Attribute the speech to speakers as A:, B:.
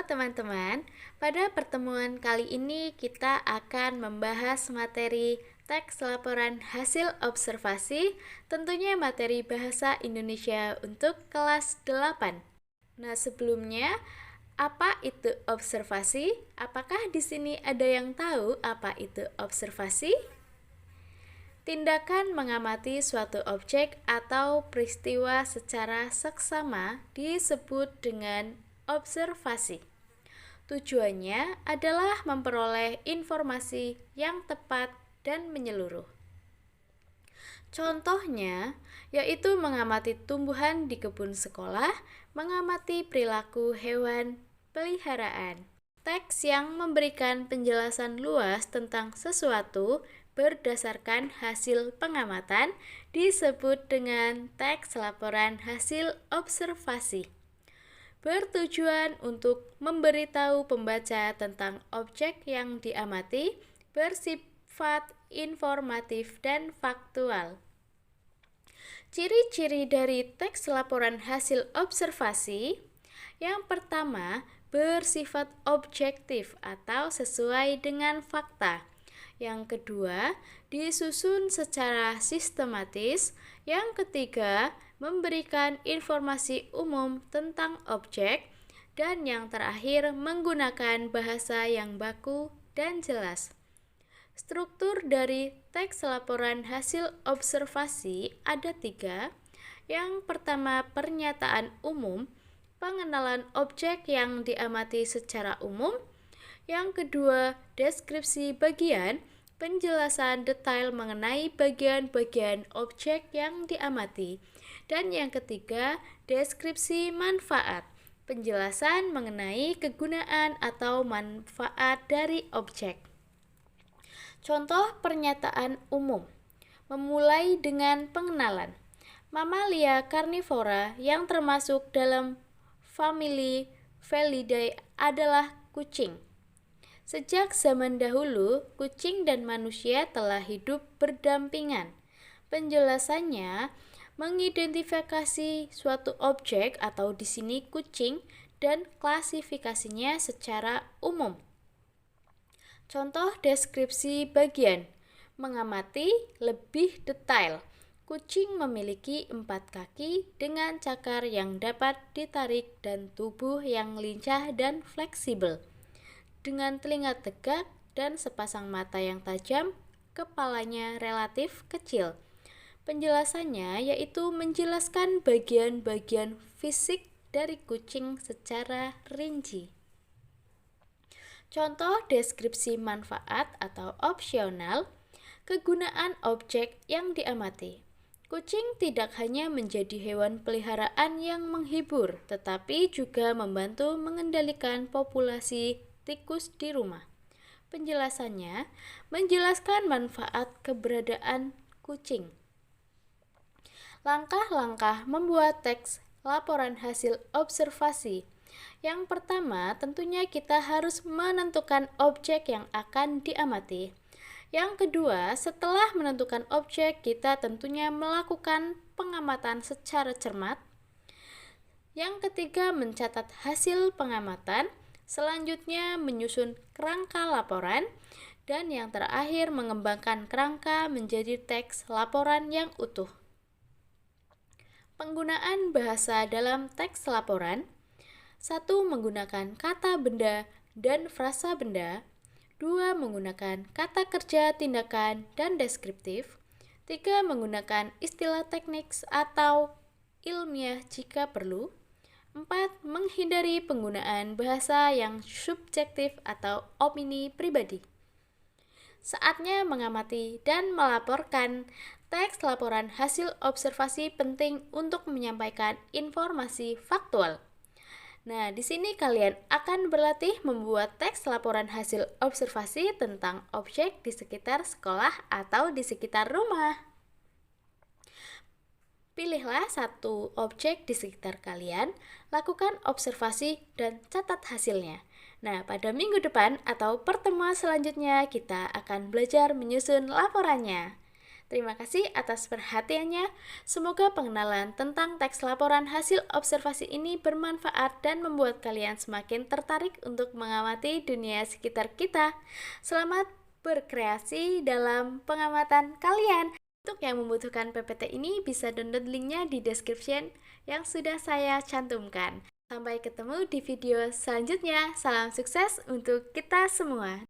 A: Halo teman-teman, pada pertemuan kali ini kita akan membahas materi teks laporan hasil observasi, tentunya materi bahasa Indonesia untuk kelas 8. Nah, sebelumnya apa itu observasi? Apakah di sini ada yang tahu apa itu observasi? Tindakan mengamati suatu objek atau peristiwa secara seksama disebut dengan observasi. Tujuannya adalah memperoleh informasi yang tepat dan menyeluruh. Contohnya, yaitu mengamati tumbuhan di kebun sekolah, mengamati perilaku hewan peliharaan. Teks yang memberikan penjelasan luas tentang sesuatu berdasarkan hasil pengamatan disebut dengan teks laporan hasil observasi. Bertujuan untuk memberitahu pembaca tentang objek yang diamati, bersifat informatif dan faktual. Ciri-ciri dari teks laporan hasil observasi: yang pertama, bersifat objektif atau sesuai dengan fakta. Yang kedua, disusun secara sistematis. Yang ketiga, memberikan informasi umum tentang objek. Dan yang terakhir, menggunakan bahasa yang baku dan jelas. Struktur dari teks laporan hasil observasi ada 3. Yang pertama, pernyataan umum, pengenalan objek yang diamati secara umum. Yang kedua, deskripsi bagian, penjelasan detail mengenai bagian-bagian objek yang diamati. Dan yang ketiga, deskripsi manfaat, penjelasan mengenai kegunaan atau manfaat dari objek. Contoh pernyataan umum, memulai dengan pengenalan. Mamalia karnivora yang termasuk dalam famili Felidae adalah kucing. Sejak zaman dahulu, kucing dan manusia telah hidup berdampingan. Penjelasannya mengidentifikasi suatu objek atau di sini kucing dan klasifikasinya secara umum. Contoh deskripsi bagian, mengamati lebih detail. Kucing memiliki 4 kaki dengan cakar yang dapat ditarik dan tubuh yang lincah dan fleksibel. Dengan telinga tegak dan sepasang mata yang tajam, kepalanya relatif kecil. Penjelasannya yaitu menjelaskan bagian-bagian fisik dari kucing secara rinci. Contoh deskripsi manfaat atau opsional, kegunaan objek yang diamati. Kucing tidak hanya menjadi hewan peliharaan yang menghibur, tetapi juga membantu mengendalikan populasi tikus di rumah. Penjelasannya menjelaskan manfaat keberadaan kucing. Langkah-langkah membuat teks laporan hasil observasi. Yang pertama, tentunya kita harus menentukan objek yang akan diamati. Yang kedua, setelah menentukan objek, kita tentunya melakukan pengamatan secara cermat. Yang ketiga, mencatat hasil pengamatan. Selanjutnya, menyusun kerangka laporan. Dan yang terakhir, mengembangkan kerangka menjadi teks laporan yang utuh. Penggunaan bahasa dalam teks laporan. 1. Menggunakan kata benda dan frasa benda. 2. Menggunakan kata kerja, tindakan, dan deskriptif. 3. Menggunakan istilah teknis atau ilmiah jika perlu. 4. Menghindari penggunaan bahasa yang subjektif atau opini pribadi. Saatnya mengamati dan melaporkan. Teks laporan hasil observasi penting untuk menyampaikan informasi faktual. Nah, di sini kalian akan berlatih membuat teks laporan hasil observasi tentang objek di sekitar sekolah atau di sekitar rumah. Pilihlah satu objek di sekitar kalian, lakukan observasi dan catat hasilnya. Nah, pada minggu depan atau pertemuan selanjutnya kita akan belajar menyusun laporannya. Terima kasih atas perhatiannya. Semoga pengenalan tentang teks laporan hasil observasi ini bermanfaat dan membuat kalian semakin tertarik untuk mengamati dunia sekitar kita. Selamat berkreasi dalam pengamatan kalian. Untuk yang membutuhkan PPT ini bisa download linknya di description yang sudah saya cantumkan. Sampai ketemu di video selanjutnya. Salam sukses untuk kita semua.